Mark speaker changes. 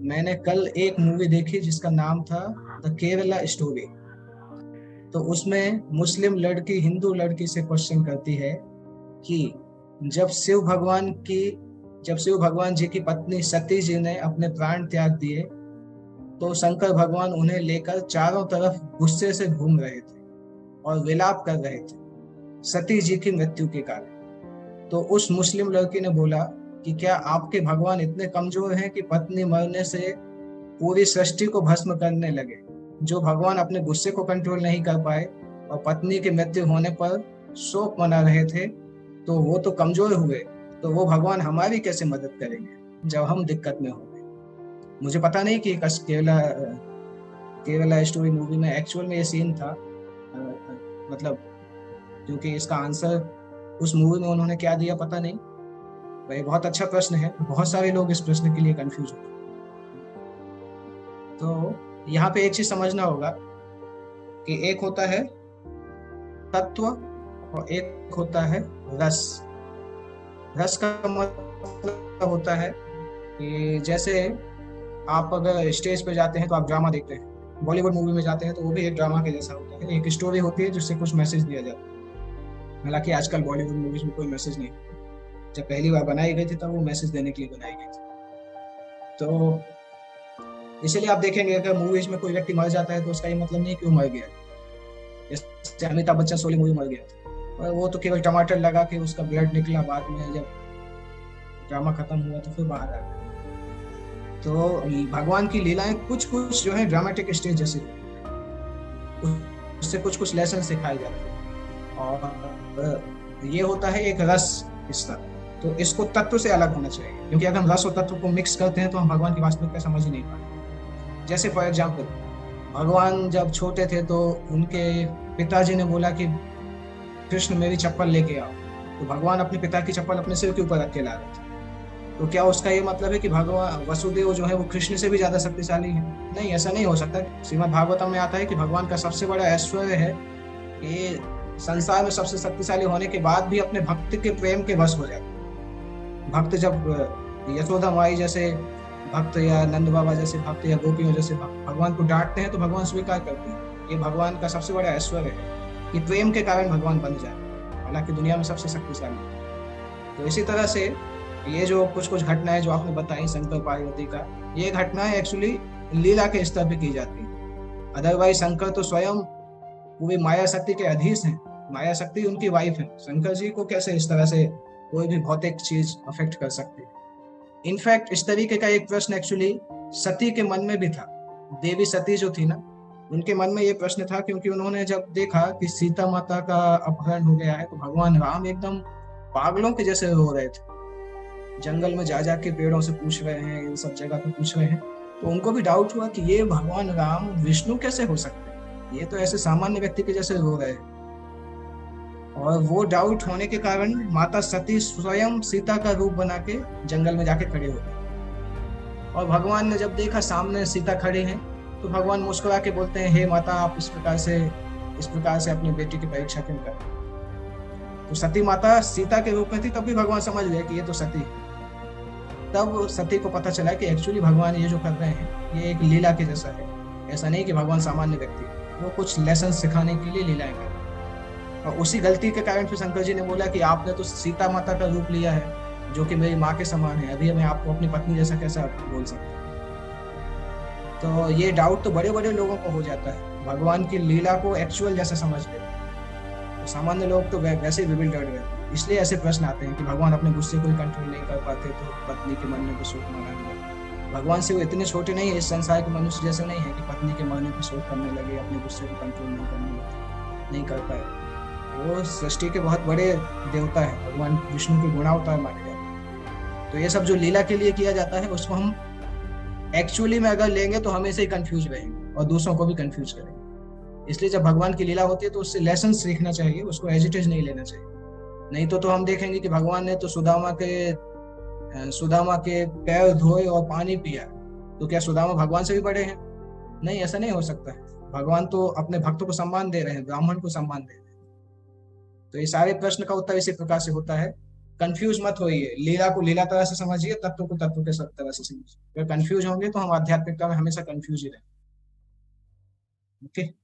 Speaker 1: मैंने कल एक मूवी देखी जिसका नाम था द केरला स्टोरी। तो उसमें मुस्लिम लड़की हिंदू लड़की से क्वेश्चन करती है कि जब शिव भगवान की जब शिव भगवान जी की पत्नी सती जी ने अपने प्राण त्याग दिए तो शंकर भगवान उन्हें लेकर चारों तरफ गुस्से से घूम रहे थे और विलाप कर रहे थे सती जी की मृत्यु के कारण। तो उस मुस्लिम लड़की ने बोला कि क्या आपके भगवान इतने कमजोर हैं कि पत्नी मरने से पूरी सृष्टि को भस्म करने लगे? जो भगवान अपने गुस्से को कंट्रोल नहीं कर पाए और पत्नी की मृत्यु होने पर शोक मना रहे थे, तो वो तो कमजोर हुए, तो वो भगवान हमारी कैसे मदद करेंगे जब हम दिक्कत में होंगे? मुझे पता नहीं कि केवला केवला स्टोरी मूवी में एक्चुअल में ये सीन था, मतलब क्योंकि इसका आंसर उस मूवी में उन्होंने क्या दिया पता नहीं। भाई बहुत अच्छा प्रश्न है, बहुत सारे लोग इस प्रश्न के लिए कंफ्यूज होते हैं। तो यहाँ पे एक चीज समझना होगा कि एक होता है तत्व और एक होता है रस। रस का मतलब होता है कि जैसे आप अगर स्टेज पे जाते हैं तो आप ड्रामा देखते हैं, बॉलीवुड मूवी में जाते हैं तो वो भी एक ड्रामा के जैसा होता है, एक स्टोरी होती है जिससे कुछ मैसेज दिया जाता है। हालांकि आजकल बॉलीवुड मूवीज में कोई मैसेज नहीं, जब पहली बार बनाई गई थी तब वो मैसेज देने के लिए बनाई गई थी। तो इसलिए आप देखेंगे अगर मूवीज में कोई व्यक्ति मर जाता है तो उसका ये मतलब नहीं कि वो मर गया। जैसे अमिताभ बच्चन सोली मूवी मर गया था, और वो तो केवल टमाटर लगा के उसका ब्लड निकला, बाद में जब ड्रामा खत्म हुआ तो फिर बाहर आ गया। तो भगवान की लीलाएं कुछ कुछ जो है ड्रामेटिक स्टेज जैसे, उससे कुछ कुछ लेसन सिखाए जाते हैं। और ये होता है एक रस हिस्सा, तो इसको तत्व से अलग होना चाहिए, क्योंकि अगर हम रस और तत्व को मिक्स करते हैं तो हम भगवान की वास्तविकता समझ ही नहीं पाते। जैसे फॉर एग्जाम्पल, भगवान जब छोटे थे तो उनके पिताजी ने बोला कि कृष्ण मेरी चप्पल लेके आओ, तो भगवान अपने पिता की चप्पल अपने सिर के ऊपर रख के ला रहे थे। तो क्या उसका ये मतलब है कि भगवान वसुदेव जो है वो कृष्ण से भी ज्यादा शक्तिशाली है? नहीं, ऐसा नहीं हो सकता। श्रीमद् भागवतम में आता है कि भगवान का सबसे बड़ा ऐश्वर्य है कि संसार में सबसे शक्तिशाली होने के बाद भी अपने भक्त के प्रेम के वश हो जाते। भक्त जब यशोदा माई जैसे भक्त या नंद बाबा जैसे भक्त या गोपियों जैसे भगवान को डांटते हैं तो भगवान स्वीकार करते हैं। ये भगवान का सबसे बड़ा ऐश्वर्य है कि प्रेम के कारण भगवान बन जाए, हालांकि दुनिया में सबसे शक्तिशाली है। तो इसी तरह से ये जो कुछ कुछ घटनाएं जो आपने बताई शंकर पार्वती का, ये घटनाएं एक्चुअली लीला के स्तर पे की जाती है। अदरवाइज शंकर तो स्वयं पूरी माया शक्ति के अधीश हैं, माया शक्ति उनकी वाइफ है। शंकर जी को कैसे इस तरह से कोई भी भौतिक चीज अफेक्ट कर सकती है? इनफैक्ट इस तरीके का एक प्रश्न एक्चुअली सती के मन में भी था। देवी सती जो थी ना, उनके मन में ये प्रश्न था, क्योंकि उन्होंने जब देखा कि सीता माता का अपहरण हो गया है तो भगवान राम एकदम पागलों के जैसे रो रहे थे, जंगल में जा के पेड़ों से पूछ रहे हैं, इन सब जगह पे पूछ रहे हैं। तो उनको भी डाउट हुआ कि ये भगवान राम विष्णु कैसे हो सकते हैं, ये तो ऐसे सामान्य व्यक्ति के जैसे रो रहे हैं। और वो डाउट होने के कारण माता सती स्वयं सीता का रूप बना के जंगल में जाके खड़े हो गए। और भगवान ने जब देखा सामने सीता खड़े हैं तो भगवान मुस्कुरा के बोलते हैं, हे माता, आप इस प्रकार से अपनी बेटी की परीक्षा क्यों कर? तो सती माता सीता के रूप में थी, तब भी भगवान समझ गए कि ये तो सती है। तब सती को पता चला कि एक्चुअली भगवान ये जो कर रहे हैं ये एक लीला के जैसा है। ऐसा नहीं कि भगवान सामान्य व्यक्ति है, वो कुछ लेसन सिखाने के लिए लीलाएं कर रहे हैं। और उसी गलती के कारण फिर शंकर जी ने बोला कि आपने तो सीता माता का रूप लिया है जो कि मेरी माँ के समान है, अभी मैं आपको अपनी पत्नी जैसा कैसा बोल सकता हूँ? तो ये डाउट तो बड़े बड़े लोगों को हो जाता है, भगवान की लीला को एक्चुअल जैसा समझ लेते हैं। तो सामान्य लोग तो वैसे ही विविल्डर्ड रहते हैं। इसलिए ऐसे प्रश्न आते हैं कि भगवान अपने गुस्से को कंट्रोल नहीं कर पाते तो पत्नी के मरने पर शोक मना लगे। भगवान से वो इतने छोटे नहीं है, इस संसार के मनुष्य जैसे नहीं है कि पत्नी के मरने पर शोक करने लगे, अपने गुस्से को कंट्रोल नहीं कर पाए। वो सृष्टि के बहुत बड़े देवता है, भगवान विष्णु के गुणावतार माने जाते हैं। तो ये सब जो लीला के लिए किया जाता है उसको हम एक्चुअली में अगर लेंगे तो हमेशा ही कंफ्यूज रहेंगे और दूसरों को भी कंफ्यूज करेंगे। इसलिए जब भगवान की लीला होती है तो उससे लेसन सीखना चाहिए, उसको एजिटेज नहीं लेना चाहिए। नहीं तो हम देखेंगे कि भगवान ने तो सुदामा के पैर धोए और पानी पिया, तो क्या सुदामा भगवान से भी बड़े हैं? नहीं, ऐसा नहीं हो सकता है। भगवान तो अपने भक्तों को सम्मान दे रहे हैं, ब्राह्मण को सम्मान दे रहे हैं। तो ये सारे प्रश्न का उत्तर इसी प्रकार से होता है, कंफ्यूज मत होइए, लीला को लीला तरह से समझिए, तत्व को तत्व के सब तरह से समझिए। अगर कंफ्यूज होंगे तो हम आध्यात्मिकता में हमेशा कंफ्यूज ही रहेंगे। ओके।